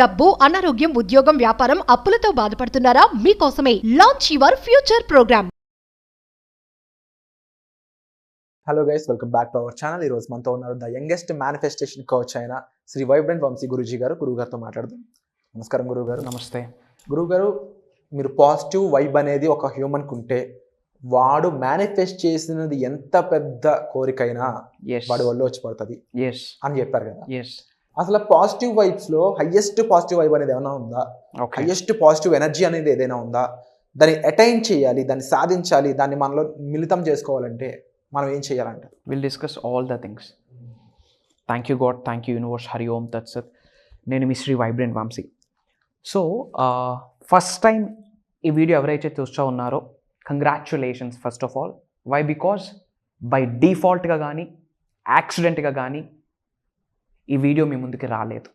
డబ్బు, అనారోగ్యం, ఉద్యోగం, వ్యాపారం, అప్పులతో బాధపడుతున్నారా? మీకోసమే launch your future programme. Hello guys, welcome back to our channel. ఈరోజు మనతో ఉన్నారు ద యంగెస్ట్ మేనిఫెస్టేషన్ కోచ్ అయిన శ్రీ వైబ్రెంట్ వంశీ గురూజీ గారు. గురుగారితో మాట్లాడదాం. నమస్కారం గురుగారు. నమస్తే గురుగారు, మీరు పాజిటివ్ వైబ్ అనేది ఒక హ్యూమన్కి ఉంటే వాడు మేనిఫెస్ట్ చేసినది ఎంత పెద్ద కోరికైనా వాడి వల్ల వచ్చి పడుతుంది అని చెప్పారు కదా. అసలు పాజిటివ్ వైబ్స్లో హయ్యెస్ట్ పాజిటివ్ వైబ్ అనేది ఏమైనా ఉందా? హయ్యెస్ట్ పాజిటివ్ ఎనర్జీ అనేది ఏదైనా ఉందా? దాన్ని అటైన్ చేయాలి, దాన్ని సాధించాలి, దాన్ని మనలో మిళితం చేసుకోవాలంటే మనం ఏం చేయాలంటే? Will discuss all the things. Thank you God, thank you universe, Hari ఓం తత్సత్. నేను మీ Sri vibrant Vamsi. So first time ఈ వీడియో ఎవరైతే చూస్తూ ఉన్నారో congratulations first of all. Why? Because by డిఫాల్ట్గా కానీ యాక్సిడెంట్గా కానీ ఈ వీడియో మీ ముందుకి రాలేదు.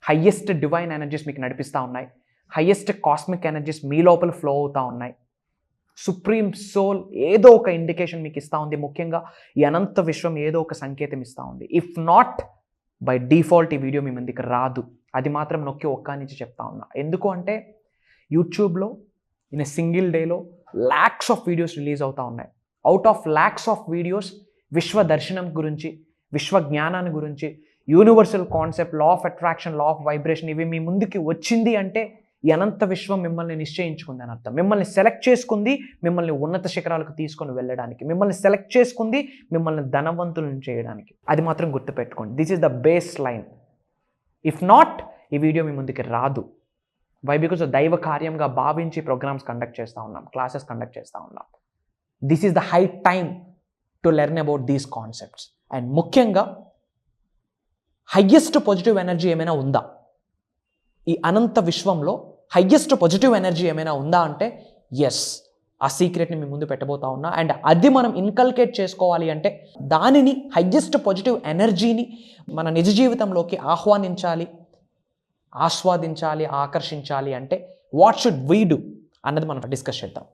హయ్యెస్ట్ డివైన్ ఎనర్జీస్ మీకు నడిపిస్తూ ఉన్నాయి. హయ్యెస్ట్ కాస్మిక్ ఎనర్జీస్ మీ లోపల ఫ్లో అవుతూ ఉన్నాయి. సుప్రీం సోల్ ఏదో ఒక ఇండికేషన్ మీకు ఇస్తూ ఉంది. ముఖ్యంగా ఈ అనంత విశ్వం ఏదో ఒక సంకేతం ఇస్తూ ఉంది. ఇఫ్ నాట్ బై డిఫాల్ట్ ఈ వీడియో మీ ముందుకి రాదు. అది మాత్రం నొక్కి ఒక్క నుంచి చెప్తా ఉన్నా. ఎందుకు అంటే యూట్యూబ్లో ఇన్ ఎ సింగిల్ డేలో ల్యాక్స్ ఆఫ్ వీడియోస్ రిలీజ్ అవుతూ ఉన్నాయి. Out of lakhs of videos విశ్వ దర్శనం గురించి, విశ్వ జ్ఞానాన్ని గురించి, universal concept, law of attraction, law of vibration ఇవి మీ ముందుకి వచ్చింది అంటే ఈ అనంత విశ్వం మిమ్మల్ని నిశ్చయించుకుంది అని అర్థం. మిమ్మల్ని సెలెక్ట్ చేసుకుంది మిమ్మల్ని ఉన్నత శిఖరాలకు తీసుకొని వెళ్ళడానికి, మిమ్మల్ని సెలెక్ట్ చేసుకుంది మిమ్మల్ని ధనవంతులను చేయడానికి. అది మాత్రం గుర్తుపెట్టుకోండి. This is the base line. If not ఈ వీడియో మీ ముందుకి రాదు. వై? బికాజ్ దైవ కార్యంగా భావించి ప్రోగ్రామ్స్ కండక్ట్ చేస్తూ ఉన్నాం, క్లాసెస్ కండక్ట్ చేస్తూ ఉన్నాం. This is the high time to learn about these concepts. And ముఖ్యంగా హయ్యెస్ట్ పాజిటివ్ ఎనర్జీ ఏమైనా ఉందా ఈ అనంత విశ్వంలో? హయ్యెస్ట్ పాజిటివ్ ఎనర్జీ ఏమైనా ఉందా అంటే ఎస్. ఆ సీక్రెట్ని మీ ముందు పెట్టబోతా ఉన్నా. అండ్ అది మనం ఇన్కల్కేట్ చేసుకోవాలి అంటే, దానిని హయ్యెస్ట్ పాజిటివ్ ఎనర్జీని మన నిజ జీవితంలోకి ఆహ్వానించాలి, ఆస్వాదించాలి, ఆకర్షించాలి అంటే వాట్ షుడ్ వీ డూ అన్నది మనం డిస్కస్ చేద్దాం.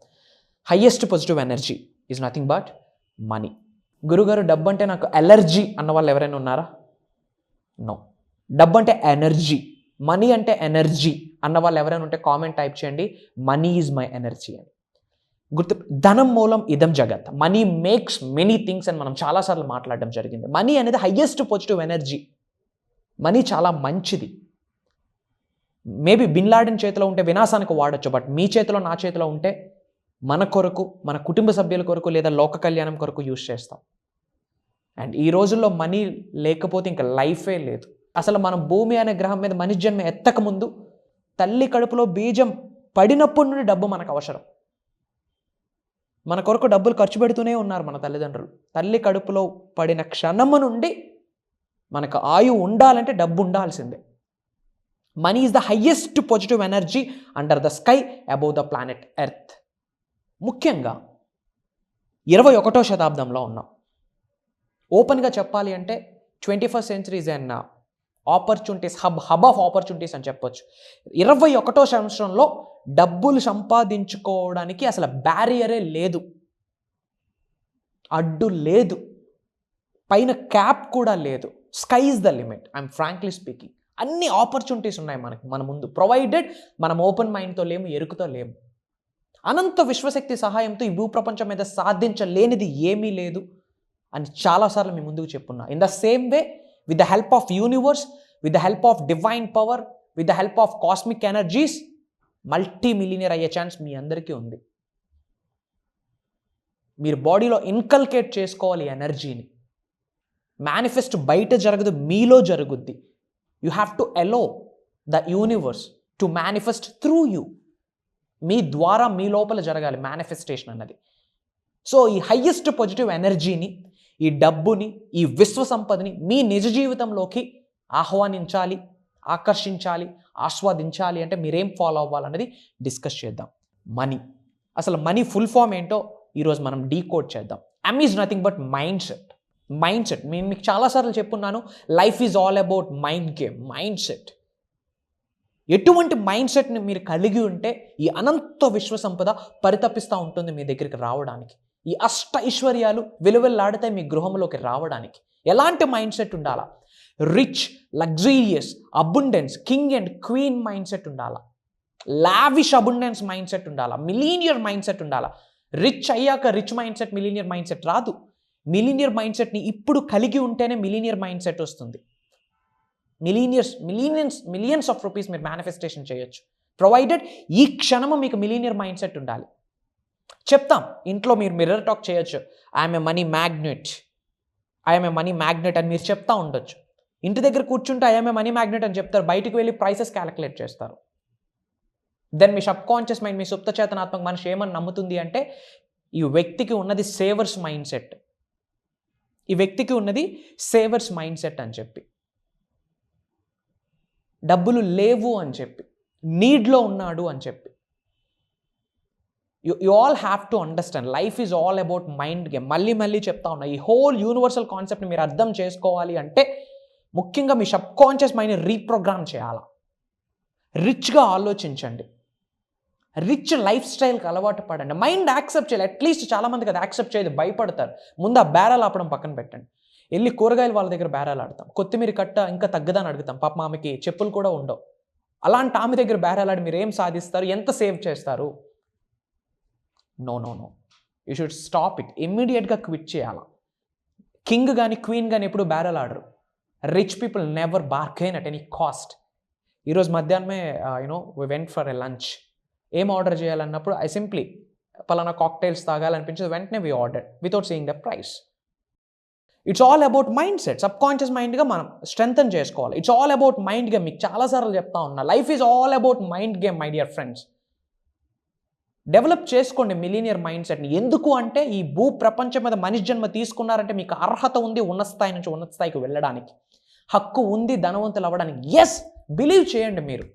Highest positive energy is nothing but money. గురుగారు, డబ్బు అంటే నాకు ఎలర్జీ అన్న వాళ్ళు ఎవరైనా ఉన్నారా? నో. డబ్బు అంటే ఎనర్జీ, మనీ అంటే ఎనర్జీ అన్న వాళ్ళు ఎవరైనా ఉంటే కామెంట్ టైప్ చేయండి, మనీ ఈజ్ మై ఎనర్జీ అని. గుర్తు, ధనం మూలం ఇదం జగత్. మనీ మేక్స్ మెనీ థింగ్స్ అని మనం చాలాసార్లు మాట్లాడడం జరిగింది. మనీ అనేది హయ్యెస్ట్ పాజిటివ్ ఎనర్జీ. మనీ చాలా మంచిది. మేబీ బిన్ లాడెన్ చేతిలో ఉంటే వినాశానికి వాడచ్చు, బట్ మీ చేతిలో, నా చేతిలో ఉంటే మన కొరకు, మన కుటుంబ సభ్యుల కొరకు లేదా లోక కళ్యాణం కొరకు యూజ్ చేస్తాం. అండ్ ఈ రోజుల్లో మనీ లేకపోతే ఇంకా లైఫే లేదు. అసలు మనం భూమి అనే గ్రహం మీద మనిషి జన్మ ఎత్తక ముందు తల్లి కడుపులో బీజం పడినప్పటి నుండి డబ్బు మనకు అవసరం. మన కొరకు డబ్బులు ఖర్చు పెడుతూనే ఉన్నారు మన తల్లిదండ్రులు. తల్లి కడుపులో పడిన క్షణము నుండి మనకు ఆయువు ఉండాలంటే డబ్బు ఉండాల్సిందే. Money is the highest positive energy under the sky above the planet earth. ముఖ్యంగా 21వ శతాబ్దంలో ఉన్నాం. ఓపెన్గా చెప్పాలి అంటే 21st century is an opportunities hub of opportunities అని చెప్పొచ్చు. 21వ సంవత్సరంలో డబ్బులు సంపాదించుకోవడానికి అసలు బ్యారియరే లేదు, అడ్డు లేదు, పైన క్యాప్ కూడా లేదు. Sky is the limit. I'm frankly speaking. అన్ని ఆపర్చునిటీస్ ఉన్నాయి మన ముందు, ప్రొవైడెడ్ మనం ఓపెన్ మైండ్తో లేము, ఎరుకుతో లేము. అనంత విశ్వశక్తి సహాయంతో ఈ భూప్రపంచం మీద సాధించలేనిది ఏమీ లేదు అని చాలాసార్లు మీ ముందుకు చెప్పున్నా. In the same way, with the help of universe, with the help of divine power, with the help of cosmic energies, multi millionaire అయ్యే ఛాన్స్ మీ అందరికీ ఉంది. మీరు బాడీలో ఇన్కల్కేట్ చేసుకోవాలి ఎనర్జీని. మేనిఫెస్ట్ బయట జరగదు, మీలో జరుగుద్ది. You have to allow the universe to manifest through you. మీ ద్వారా మీ లోపల జరగాలి మేనిఫెస్టేషన్ అన్నది. సో ఈ హయ్యెస్ట్ పాజిటివ్ ఎనర్జీని, ఈ డబ్బుని, ఈ విశ్వ సంపదని మీ నిజ జీవితంలోకి ఆహ్వానించాలి, ఆకర్షించాలి, ఆస్వాదించాలి అంటే మీరేం ఫాలో అవ్వాలన్నది డిస్కస్ చేద్దాం. మనీ, అసలు మనీ ఫుల్ ఫామ్ ఏంటో ఈరోజు మనం డీకోడ్ చేద్దాం. M is nothing but mind set. Mind set నేను మీకు చాలాసార్లు చెప్పున్నాను, life is all about mind game. Mind set, ఎటువంటి మైండ్ సెట్ని మీరు కలిగి ఉంటే ఈ అనంత విశ్వ సంపద పరితపిస్తూ ఉంటుంది మీ దగ్గరికి రావడానికి. ఈ అష్ట ఐశ్వర్యాలు వెలువెల్లాడితే మీ గృహంలోకి రావడానికి ఎలాంటి మైండ్ సెట్ ఉండాలా? Rich, luxurious, abundance, king and queen mind set ఉండాలా, లావిష్ అబుండెన్స్ మైండ్ సెట్ ఉండాలా, మిలీనియర్ మైండ్ సెట్ ఉండాలా. రిచ్ అయ్యాక rich mind set, millionaire mind set రాదు. మిలీనియర్ మైండ్ సెట్ని ఇప్పుడు కలిగి ఉంటేనే మిలీనియర్ మైండ్ సెట్ వస్తుంది. మిలియన్స్ ఆఫ్ రూపీస్ మీరు మేనిఫెస్టేషన్ చేయొచ్చు, ప్రొవైడెడ్ ఈ క్షణము మీకు మిలీనియర్ మైండ్ సెట్ ఉండాలి. చెప్తాం ఇంట్లో, మీరు మిర్రర్ టాక్ చేయొచ్చు, ఐఎమ్ ఏ మనీ మ్యాగ్నెట్ అని మీరు చెప్తా ఉండొచ్చు. ఇంటి దగ్గర కూర్చుంటే ఐఎమ్ ఏ మనీ మ్యాగ్నెట్ అని చెప్తారు, బయటికి వెళ్ళి ప్రైసెస్ క్యాలిక్యులేట్ చేస్తారు. దెన్ మీ సబ్ కాన్షియస్ మైండ్, మీ సుప్త చేతనాత్మక మనిషి ఏమని నమ్ముతుంది అంటే ఈ వ్యక్తికి ఉన్నది సేవర్స్ మైండ్ సెట్, ఈ వ్యక్తికి ఉన్నది సేవర్స్ మైండ్ సెట్ అని చెప్పి, డబ్బులు లేవు అని చెప్పి, నీడ్లో ఉన్నాడు అని చెప్పి. You all have to understand life is all about mind game. మళ్ళీ చెప్తా ఉన్నా, ఈ హోల్ యూనివర్సల్ కాన్సెప్ట్ని మీరు అర్థం చేసుకోవాలి అంటే ముఖ్యంగా మీ సబ్ కాన్షియస్ మైండ్ని రీప్రోగ్రామ్ చేయాలా. రిచ్గా ఆలోచించండి, రిచ్ లైఫ్ స్టైల్కి అలవాటు పడండి. మైండ్ యాక్సెప్ట్ చేయాలి, అట్లీస్ట్ చాలామందికి అది యాక్సెప్ట్ చేయదు, భయపడతారు. ముందు ఆ బేరాలు ఆపడం పక్కన పెట్టండి. వెళ్ళి కూరగాయలు వాళ్ళ దగ్గర బేరాలు ఆడతాం, కొత్తిమీర కట్ట ఇంకా తగ్గదని అడుగుతాం, పాప ఆమెకి చెప్పులు కూడా ఉండవు. అలాంటి ఆమె దగ్గర బేరాలాడి మీరు ఏం సాధిస్తారు, ఎంత సేవ్ చేస్తారు? No, you should stop it, ఇమ్మీడియట్గా క్విట్ చేయాలా. కింగ్ కానీ క్వీన్ కానీ ఎప్పుడు బేరాలు ఆడరు. Rich people never bargain at any cost. ఈరోజు మధ్యాహ్నమే we went for a lunch. ఏం ఆర్డర్ చేయాలన్నప్పుడు ఐ సింప్లీ పలానా కాక్టైల్స్ తాగాలనిపించింది, వెంటనే we order without seeing the price. It's all about mind set. Sub conscious మైండ్గా మనం స్ట్రెంగ్తన్ చేసుకోవాలి. It's all about mind game. మీకు చాలాసార్లు చెప్తా ఉన్నా, life is all about mind game my dear friends. Develop చేసుకోండి మిలీనియర్ మైండ్ సెట్ని. ఎందుకు అంటే ఈ భూ ప్రపంచం మీద మనిషి జన్మ తీసుకున్నారంటే మీకు అర్హత ఉంది ఉన్నత స్థాయి నుంచి ఉన్నత స్థాయికి వెళ్ళడానికి, హక్కు ఉంది ధనవంతులు అవ్వడానికి. ఎస్, బిలీవ్ చేయండి. మీరు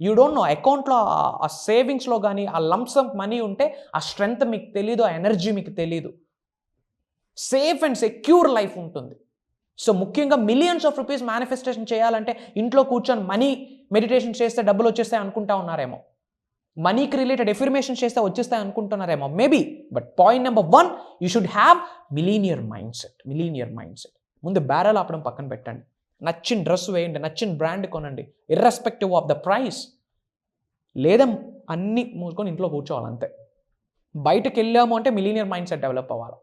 యూ డోంట్ నో, అకౌంట్లో ఆ సేవింగ్స్లో కానీ ఆ లంప్సమ్ మనీ ఉంటే ఆ స్ట్రెంగ్త్ మీకు తెలీదు, ఆ ఎనర్జీ మీకు తెలీదు. సేఫ్ అండ్ సెక్యూర్ లైఫ్ ఉంటుంది. సో ముఖ్యంగా మిలియన్స్ ఆఫ్ రూపీస్ మేనిఫెస్టేషన్ చేయాలంటే ఇంట్లో కూర్చొని మనీ మెడిటేషన్ చేస్తే డబ్బులు వచ్చేస్తాయి అనుకుంటా ఉన్నారేమో, మనీకి రిలేటెడ్ ఎఫర్మేషన్ చేస్తే వచ్చేస్తాయి అనుకుంటున్నారేమో, maybe. But point number 1, you should have millionaire mind set. ముందు బ్యారల్ ఆపడం పక్కన పెట్టండి. నచ్చిన డ్రెస్ వేయండి, నచ్చిన బ్రాండ్ కొనండి, ఇర్రెస్పెక్టివ్ ఆఫ్ ద ప్రైస్. లేదా అన్నీ మూసుకొని ఇంట్లో కూర్చోవాలి అంతే. బయటకు వెళ్ళాము అంటే మిలీనియర్ మైండ్ సెట్ డెవలప్ అవ్వాలి.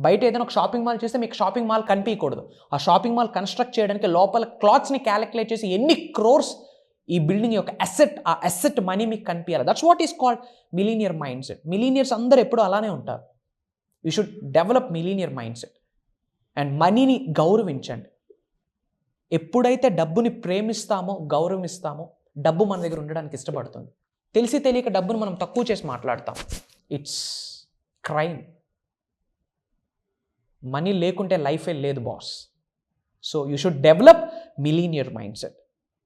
బయట ఏదైనా ఒక షాపింగ్ మాల్ చేస్తే మీకు షాపింగ్ మాల్ కనిపించకూడదు. ఆ షాపింగ్ మాల్ కన్స్ట్రక్ట్ చేయడానికి లోపల క్లాత్స్ని క్యాలిక్యులేట్ చేసి ఎన్ని క్రోర్స్ ఈ బిల్డింగ్ యొక్క అసెట్, ఆ అసెట్ మనీ మీకు కనిపించాలి. That's what is called millionaire mind set. Millionaires అందరూ ఎప్పుడూ అలానే ఉంటారు. You should develop millionaire mind set. And మనీని గౌరవించండి. ఎప్పుడైతే డబ్బుని ప్రేమిస్తామో, గౌరవిస్తామో, డబ్బు మన దగ్గర ఉండడానికి ఇష్టపడుతుంది. తెలిసి తెలియక డబ్బును మనం తక్కువ చేసి మాట్లాడతాం. It's crime. మనీ లేకుంటే లైఫే లేదు boss. So you should develop millionaire mind set.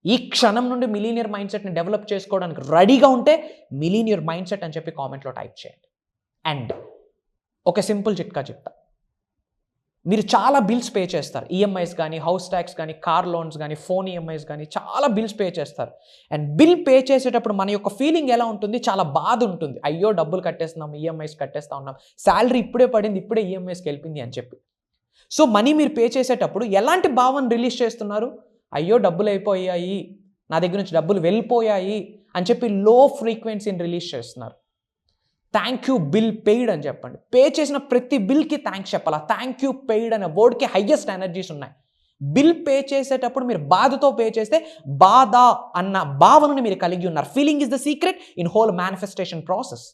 ఈ క్షణం నుండి మిలీనియర్ మైండ్ సెట్ని డెవలప్ చేసుకోవడానికి రెడీగా ఉంటే మిలీనియర్ మైండ్ సెట్ అని చెప్పి కామెంట్లో టైప్ చేయండి. అండ్ ఒక సింపుల్ చిట్కా చెప్తా. మీరు చాలా బిల్స్ పే చేస్తారు, ఈఎంఐస్ కానీ, హౌస్ ట్యాక్స్ కానీ, కార్ లోన్స్ కానీ, ఫోన్ ఈఎంఐస్ కానీ, చాలా బిల్స్ పే చేస్తారు. అండ్ బిల్ పే చేసేటప్పుడు మన యొక్క ఫీలింగ్ ఎలా ఉంటుంది? చాలా బాధ ఉంటుంది. అయ్యో డబ్బులు కట్టేస్తున్నాం, ఈఎంఐస్ కట్టేస్తా ఉన్నాం, శాలరీ ఇప్పుడే పడింది, ఇప్పుడే ఈఎంఐస్కి వెళ్ళింది అని చెప్పి. సో మనీ మీరు పే చేసేటప్పుడు ఎలాంటి భావన రిలీజ్ చేస్తున్నారు? అయ్యో డబ్బులు అయిపోయాయి, నా దగ్గర నుంచి డబ్బులు వెళ్ళిపోయాయి అని చెప్పి లో ఫ్రీక్వెన్సీని రిలీజ్ చేస్తున్నారు. థ్యాంక్ యూ బిల్ పెయిడ్ అని చెప్పండి. పే చేసిన ప్రతి బిల్కి థ్యాంక్స్ చెప్పాలి. థ్యాంక్ యూ పెయిడ్ అనే వర్డ్కి హైయెస్ట్ ఎనర్జీస్ ఉన్నాయి. బిల్ పే చేసేటప్పుడు మీరు బాధతో పే చేస్తే బాధ అన్న భావనని మీరు కలిగి ఉన్నారు. Feeling is the secret in whole manifestation process.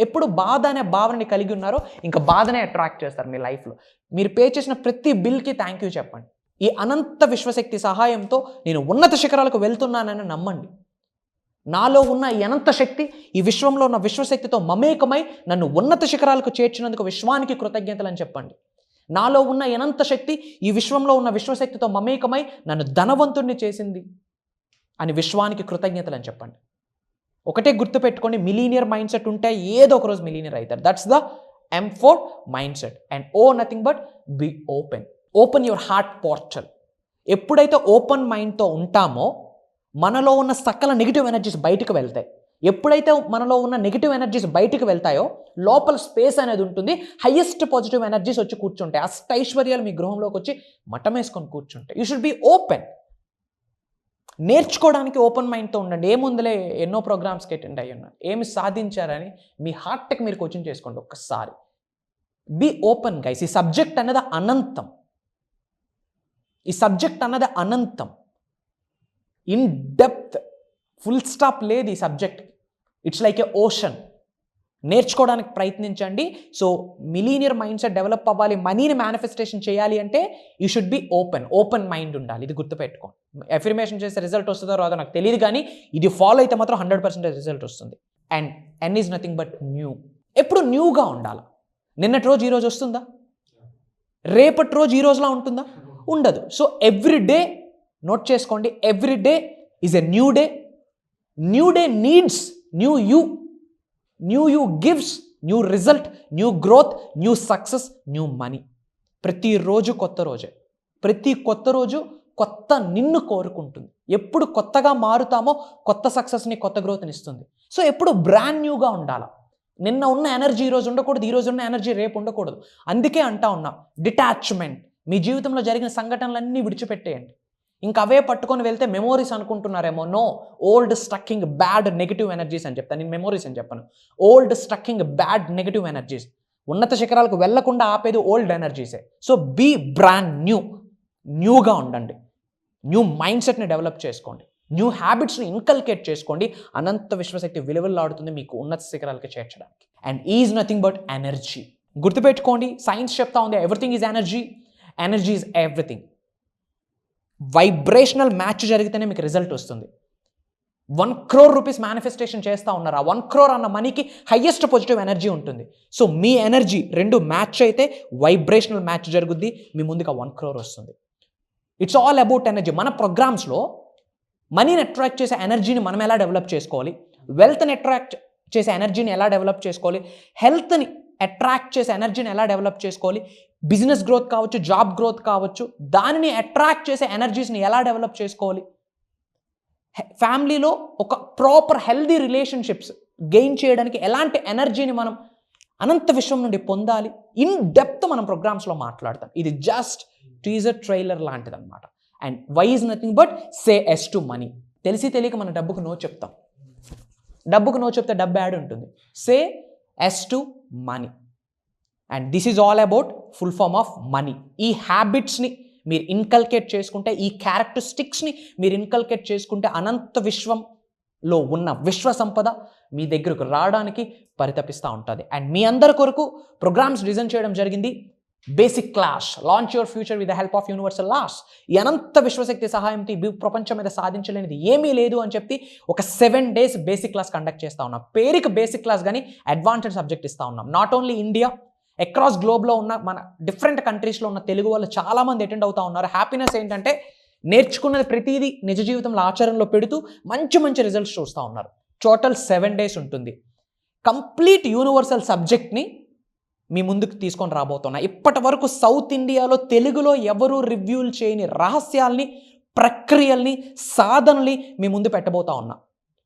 ఎప్పుడు బాధ అనే భావనని కలిగి ఉన్నారో ఇంకా బాధనే అట్రాక్ట్ చేస్తారు మీ లైఫ్లో. మీరు పే చేసిన ప్రతి బిల్కి థ్యాంక్ యూ చెప్పండి. ఈ అనంత విశ్వశక్తి సహాయంతో నేను ఉన్నత శిఖరాలకు వెళ్తున్నానని నమ్మండి. నాలో ఉన్న ఈ అనంత శక్తి ఈ విశ్వంలో ఉన్న విశ్వశక్తితో మమేకమై నన్ను ఉన్నత శిఖరాలకు చేర్చినందుకు విశ్వానికి కృతజ్ఞతలు అని చెప్పండి. నాలో ఉన్న అనంత శక్తి ఈ విశ్వంలో ఉన్న విశ్వశక్తితో మమేకమై నన్ను ధనవంతుడిని చేసింది అని విశ్వానికి కృతజ్ఞతలు అని చెప్పండి. ఒకటే గుర్తుపెట్టుకోండి, మిలీనియర్ మైండ్ సెట్ ఉంటే ఏదో ఒక రోజు మిలీనియర్ అవుతారు. That's the M4 mind set. And nothing but be open. Open your heart portal. ఎప్పుడైతే ఓపెన్ మైండ్తో ఉంటామో మనలో ఉన్న సకల నెగిటివ్ ఎనర్జీస్ బయటకు వెళ్తాయి. ఎప్పుడైతే మనలో ఉన్న నెగిటివ్ ఎనర్జీస్ బయటికి వెళ్తాయో లోపల స్పేస్ అనేది ఉంటుంది, హైయెస్ట్ పాజిటివ్ ఎనర్జీస్ వచ్చి కూర్చుంటాయి, అష్టైశ్వర్యాలు మీ గృహంలోకి వచ్చి మఠం వేసుకొని కూర్చుంటాయి. You should be open. నేర్చుకోవడానికి ఓపెన్ మైండ్తో ఉండండి. ఏముందులే ఎన్నో ప్రోగ్రామ్స్కి అటెండ్ అయ్యి ఉన్నారు, ఏమి సాధించారని మీ హార్ట్కి మీరు కోచింగ్ చేసుకోండి ఒక్కసారి. Be open guys. ఈ సబ్జెక్ట్ అన్నది అనంతం, ఈ సబ్జెక్ట్ అన్నది అనంతం, ఇన్ డెప్త్, ఫుల్ స్టాప్ లేదు ఈ subject. It's like A ocean. నేర్చుకోవడానికి ప్రయత్నించండి. So millionaire mind set develop అవ్వాలి, మనీని మేనిఫెస్టేషన్ చేయాలి అంటే you should be open mind ఉండాలి. ఇది గుర్తుపెట్టుకోండి. ఎఫర్మేషన్ చేస్తే రిజల్ట్ వస్తుందో రాదో నాకు తెలియదు, కానీ ఇది ఫాలో అయితే మాత్రం 100% రిజల్ట్ వస్తుంది. And N is nothing but new. ఎప్పుడు న్యూగా ఉండాలి. నిన్నటి రోజు ఈరోజు వస్తుందా? రేపటి రోజు ఈ రోజులా ఉంటుందా? ఉండదు. సో ఎవ్రీ డే నోట్ చేసుకోండి, every day is a new day. New day needs new you. New you gives new result, new growth, new success, new money. ప్రతిరోజు కొత్త రోజే. ప్రతి కొత్త రోజు కొత్త నిన్ను కోరుకుంటుంది. ఎప్పుడు కొత్తగా మారుతామో కొత్త సక్సెస్ని, కొత్త గ్రోత్ని ఇస్తుంది. సో ఎప్పుడు బ్రాండ్ న్యూగా ఉండాలి. నిన్న ఉన్న ఎనర్జీ ఈరోజు ఉండకూడదు, ఈరోజు ఉన్న ఎనర్జీ రేపు ఉండకూడదు. అందుకే అంటా ఉన్నా, డిటాచ్మెంట్. మీ జీవితంలో జరిగిన సంఘటనలన్నీ విడిచిపెట్టేయండి. ఇంకా అవే పట్టుకొని వెళ్తే మెమోరీస్ అనుకుంటున్నారేమో. No, old stucking bad negative energies అని చెప్తాను. నేను మెమోరీస్ అని చెప్పను. Old stucking bad negative energies. ఉన్నత శిఖరాలకు వెళ్లకుండా ఆపేది ఓల్డ్ ఎనర్జీసే. So be brand new. న్యూగా ఉండండి. న్యూ మైండ్ సెట్ని డెవలప్ చేసుకోండి. న్యూ హ్యాబిట్స్ని ఇన్కల్కేట్ చేసుకోండి. అనంత విశ్వశక్తి విలువలాడుతుంది మీకు ఉన్నత శిఖరాలకి చేర్చడానికి. And is nothing but energy. గుర్తుపెట్టుకోండి, సైన్స్ చెప్తా ఉంది everything is energy. Energy is everything. Vibrational match జరిగితేనే మీకు రిజల్ట్ వస్తుంది. 1 crore రూపీస్ మేనిఫెస్టేషన్ చేస్తూ ఉన్నారు. ఆ 1 crore అన్న మనీకి హయ్యెస్ట్ పాజిటివ్ ఎనర్జీ ఉంటుంది. సో మీ ఎనర్జీ రెండు మ్యాచ్ అయితే వైబ్రేషనల్ మ్యాచ్ జరుగుద్ది, మీ ముందుకు 1 crore వస్తుంది. It's all about energy. మన ప్రోగ్రామ్స్లో మనీని అట్రాక్ట్ చేసే ఎనర్జీని మనం ఎలా డెవలప్ చేసుకోవాలి, వెల్త్ని అట్రాక్ట్ చేసే ఎనర్జీని ఎలా డెవలప్ చేసుకోవాలి, హెల్త్ని అట్రాక్ట్ చేసే ఎనర్జీని ఎలా డెవలప్ చేసుకోవాలి, బిజినెస్ గ్రోత్ కావచ్చు, జాబ్ గ్రోత్ కావచ్చు, దానిని అట్రాక్ట్ చేసే ఎనర్జీస్ని ఎలా డెవలప్ చేసుకోవాలి, ఫ్యామిలీలో ఒక ప్రాపర్ హెల్దీ రిలేషన్షిప్స్ గెయిన్ చేయడానికి ఎలాంటి ఎనర్జీని మనం అనంత విశ్వం నుండి పొందాలి, ఇన్ డెప్త్ మనం ప్రోగ్రామ్స్లో మాట్లాడతాం. ఇది జస్ట్ టీజర్ ట్రైలర్ లాంటిది అనమాట. And Y is nothing but say yes to money. తెలిసి తెలియక మన డబ్బుకు నో చెప్తాం. డబ్బుకు నో చెప్తే డబ్బు యాడ్ ఉంటుంది. Say yes to money. And this is all about full form of money. ఈ హ్యాబిట్స్ని మీరు ఇన్కల్కేట్ చేసుకుంటే, ఈ క్యారెక్టరిస్టిక్స్ని మీరు ఇన్కల్కేట్ చేసుకుంటే అనంత విశ్వంలో ఉన్న విశ్వ సంపద మీ దగ్గరకు రావడానికి పరితపిస్తూ ఉంటుంది. అండ్ మీ అందరి కొరకు ప్రోగ్రామ్స్ డిజైన్ చేయడం జరిగింది. Basic class, launch your future with the help of universal laws. ఈ అనంత విశ్వశక్తి సహాయంతో ఈ ప్రపంచం మీద సాధించలేనిది ఏమీ లేదు అని చెప్పి ఒక 7 days బేసిక్ క్లాస్ కండక్ట్ చేస్తూ ఉన్నాం. పేరుకి బేసిక్ క్లాస్ కానీ అడ్వాన్స్డ్ సబ్జెక్ట్ ఇస్తూ ఉన్నాం. నాట్ ఓన్లీ ఇండియా, అక్రాస్ గ్లోబ్లో ఉన్న మన డిఫరెంట్ కంట్రీస్లో ఉన్న తెలుగు వాళ్ళు చాలామంది అటెండ్ అవుతూ ఉన్నారు. హ్యాపీనెస్ ఏంటంటే నేర్చుకున్నది ప్రతిదీ నిజ జీవితంలో ఆచరణలో పెడుతూ మంచి మంచి రిజల్ట్స్ చూస్తూ ఉన్నారు. టోటల్ 7 days ఉంటుంది. కంప్లీట్ యూనివర్సల్ సబ్జెక్ట్ని మీ ముందుకు తీసుకొని రాబోతున్నా. ఇప్పటి వరకు సౌత్ ఇండియాలో తెలుగులో ఎవరూ రివ్యూలు చేయని రహస్యాల్ని, ప్రక్రియల్ని, సాధనల్ని మీ ముందు పెట్టబోతా ఉన్నా.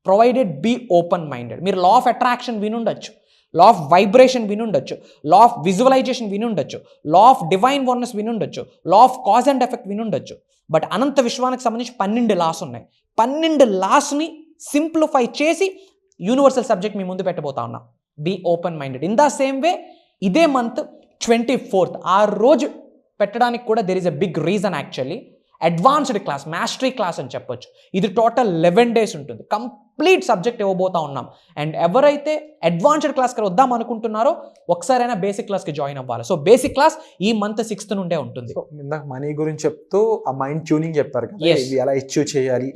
Provided be open minded. మీరు లా ఆఫ్ అట్రాక్షన్ వినుండొచ్చు, లా ఆఫ్ వైబ్రేషన్ వినుండొచ్చు, లా ఆఫ్ విజువలైజేషన్ వినుండొచ్చు, లా ఆఫ్ డివైన్ వన్నెస్ వినుండొచ్చు, law of cause and effect వినుండొచ్చు. బట్ అనంత విశ్వానికి సంబంధించి 12 laws ఉన్నాయి. 12 lawsని సింప్లిఫై చేసి యూనివర్సల్ సబ్జెక్ట్ మీ ముందు పెట్టబోతా ఉన్నా. Be open minded. In the same way ఇదే మంత్ 24th ఆ రోజు పెట్టడానికి కూడా there is a big reason. Actually advanced class, mastery class అని చెప్పొచ్చు. ఇది టోటల్ 11 days ఉంటుంది. కంప్లీట్ సబ్జెక్ట్ ఇవ్వబోతా ఉన్నాం. అండ్ ఎవరైతే అడ్వాన్స్డ్ క్లాస్కి వద్దాం అనుకుంటున్నారో ఒకసారైనా బేసిక్ క్లాస్కి జాయిన్ అవ్వాలి. సో బేసిక్ క్లాస్ ఈ మంత్ 6th నుండే ఉంటుంది. ఇందాక మనీ గురించి చెప్తూ ఆ మైండ్ ట్యూనింగ్ చెప్పారు కదా, ఇది ఎలా అచీవ్ చేయాలి,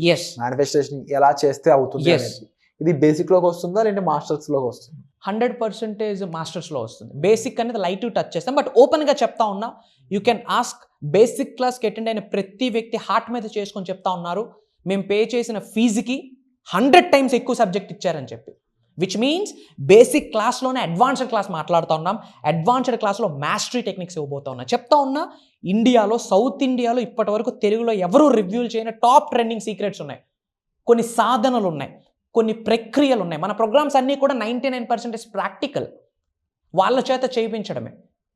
మేనిఫెస్టేషన్ ఎలా చేస్తే అవుతుంది అనేది. ఇది బేసిక్ లోకి వస్తుందా లేదంటే మాస్టర్స్ లోకి వస్తుందా? 100% మాస్టర్స్లో వస్తుంది. బేసిక్ అనేది లైట్ టచ్ చేస్తాం. బట్ ఓపెన్గా చెప్తా ఉన్నా, యూ కెన్ ఆస్క్. బేసిక్ క్లాస్కి అటెండ్ అయిన ప్రతి వ్యక్తి హార్ట్ మీద చేసుకొని చెప్తా ఉన్నారు, మేము పే చేసిన ఫీజుకి 100 times ఎక్కువ సబ్జెక్ట్ ఇచ్చారని చెప్పి. విచ్ మీన్స్ బేసిక్ క్లాస్లోనే అడ్వాన్స్డ్ క్లాస్ మాట్లాడుతూ ఉన్నాం. అడ్వాన్స్డ్ క్లాస్లో మాస్టరీ టెక్నిక్స్ ఇవ్వబోతా ఉన్నా. చెప్తా ఉన్నా, ఇండియాలో, సౌత్ ఇండియాలో ఇప్పటి వరకు తెలుగులో ఎవరూ రివ్యూలు చేయని టాప్ ట్రెండింగ్ సీక్రెట్స్ ఉన్నాయి. కొన్ని సాధనలు ఉన్నాయి, కొన్ని ప్రక్రియలు ఉన్నాయి. మన ప్రోగ్రామ్స్ అన్నీ కూడా 99% ప్రాక్టికల్, వాళ్ళ చేత చేయించడమే.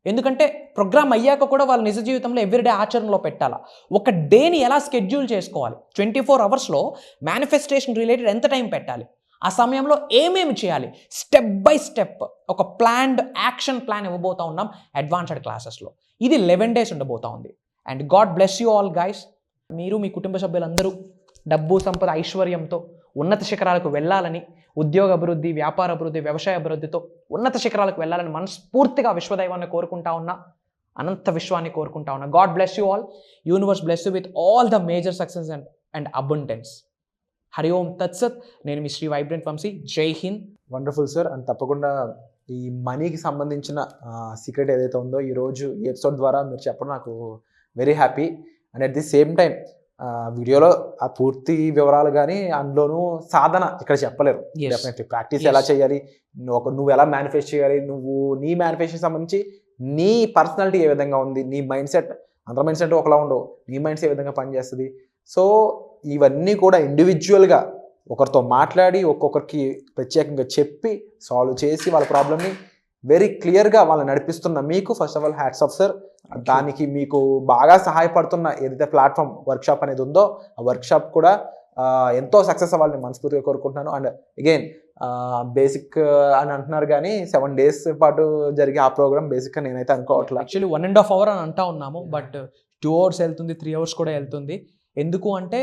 ఎందుకంటే ప్రోగ్రామ్ అయ్యాక కూడా వాళ్ళ నిజ జీవితంలో ఎవ్రీడే ఆచరణలో పెట్టాలా. ఒక డేని ఎలా స్కెడ్యూల్ చేసుకోవాలి, 24 అవర్స్లో మేనిఫెస్టేషన్ రిలేటెడ్ ఎంత టైం పెట్టాలి, ఆ సమయంలో ఏమేమి చేయాలి, స్టెప్ బై స్టెప్ ఒక ప్లాన్డ్ యాక్షన్ ప్లాన్ ఇవ్వబోతా ఉన్నాం అడ్వాన్స్డ్ క్లాసెస్లో. ఇది 11 days ఉండబోతా ఉంది. And God bless you all guys. మీరు మీ కుటుంబ సభ్యులందరూ డబ్బు, సంపద, ఐశ్వర్యంతో ఉన్నత శిఖరాలకు వెళ్ళాలని, ఉద్యోగ అభివృద్ధి, వ్యాపార అభివృద్ధి, వ్యవసాయ అభివృద్ధితో ఉన్నత శిఖరాలకు వెళ్ళాలని మనస్ఫూర్తిగా విశ్వదైవాన్ని కోరుకుంటా ఉన్నా, అనంత విశ్వాన్ని కోరుకుంటా ఉన్నా. God bless you all. Universe bless you with all the major success and abundance. Hari ఓం తత్సత్. నేను మీ శ్రీ వైబ్రెంట్ వంశీ. జై హింద్. Wonderful sir. అండ్ తప్పకుండా ఈ మనీకి సంబంధించిన సీక్రెట్ ఏదైతే ఉందో ఈరోజు ఈ ఎపిసోడ్ ద్వారా మీరు చెప్పడం నాకు very happy. And at the same time వీడియోలో ఆ పూర్తి వివరాలు కానీ అందులోనూ సాధన ఇక్కడ చెప్పలేరు. డెఫినెట్లీ ప్రాక్టీస్ ఎలా చేయాలి, నువ్వు ఎలా మేనిఫెస్ట్ చేయాలి, నువ్వు నీ మేనిఫెస్టేషన్ సంబంధించి నీ పర్సనాలిటీ ఏ విధంగా ఉంది, నీ మైండ్ సెట్, అందరి మైండ్ సెట్ ఒకలా ఉండవు, నీ మైండ్ సెట్ ఏ విధంగా పనిచేస్తుంది. సో ఇవన్నీ కూడా ఇండివిజువల్గా ఒకరితో మాట్లాడి ఒక్కొక్కరికి ప్రత్యేకంగా చెప్పి సాల్వ్ చేసి వాళ్ళ ప్రాబ్లమ్ని వెరీ క్లియర్గా వాళ్ళని నడిపిస్తున్న మీకు first of all hats off sir. దానికి మీకు బాగా సహాయపడుతున్న ఏదైతే ప్లాట్ఫామ్ వర్క్షాప్ అనేది ఉందో ఆ వర్క్షాప్ కూడా ఎంతో సక్సెస్ అవ్వాలని మనస్ఫూర్తిగా కోరుకుంటున్నాను. అండ్ అగైన్ బేసిక్ అని అంటున్నారు కానీ 7 days పాటు జరిగే ఆ ప్రోగ్రామ్ బేసిక్గా నేనైతే అనుకోవట్లేదు. యాక్చువల్లీ 1.5 hour అని అంటా ఉన్నాము, బట్ 2 hours వెళ్తుంది, 3 hours కూడా వెళ్తుంది. ఎందుకు అంటే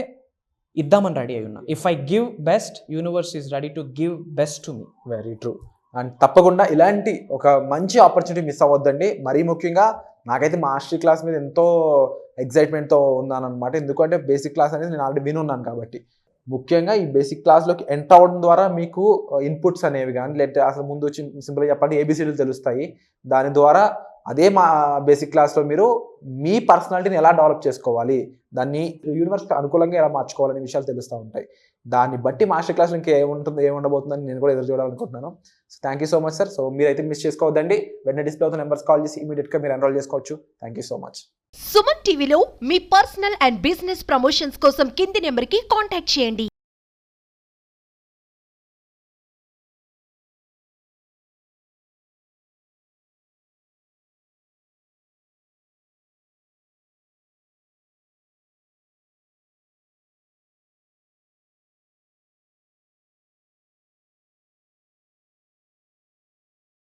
ఇద్దామని రెడీ అయి ఉన్నా. If I give best, universe is ready to give best to me. Very true. And తప్పకుండా ఇలాంటి ఒక మంచి ఆపర్చునిటీ మిస్ అవ్వద్దండి. మరీ ముఖ్యంగా నాకైతే మాస్టర్ క్లాస్ మీద ఎంతో ఎగ్జైట్మెంట్తో ఉన్నాను అనమాట. ఎందుకంటే బేసిక్ క్లాస్ అనేది నేను ఆల్రెడీ వినున్నాను కాబట్టి. ముఖ్యంగా ఈ బేసిక్ క్లాస్లోకి ఎంటర్ అవ్వడం ద్వారా మీకు ఇన్పుట్స్ అనేవి కానీ లేకపోతే అసలు ముందు వచ్చి సింపుల్గా చెప్పాలంటే ఏబిసిడీలు తెలుస్తాయి. దాని ద్వారా అదే మా బేసిక్ క్లాస్లో మీరు మీ పర్సనాలిటీని ఎలా డెవలప్ చేసుకోవాలి, దాన్ని యూనివర్స్కి అనుకూలంగా ఎలా మార్చుకోవాలనే విషయాలు తెలుస్తూ ఉంటాయి. దాన్ని బట్టి మాస్టర్ క్లాస్లో ఇంకా ఏముండబోతుందని నేను కూడా ఎదురు చూడాలనుకుంటున్నాను. So thank you so much sir. So మీరైతే మిస్ చేసుకోవద్దండి. వెంటనే డిస్ప్లే అవుతున్న నెంబర్స్ కాల్ చేసి ఇమీడియట్గా మీరు ఎన్రోల్ చేసుకోవచ్చు. Thank you so much. Suman టీవీలో మీ పర్సనల్ అండ్ బిజినెస్ ప్రమోషన్స్ కోసం కింది నెంబర్కి కాంటాక్ట్ చేయండి.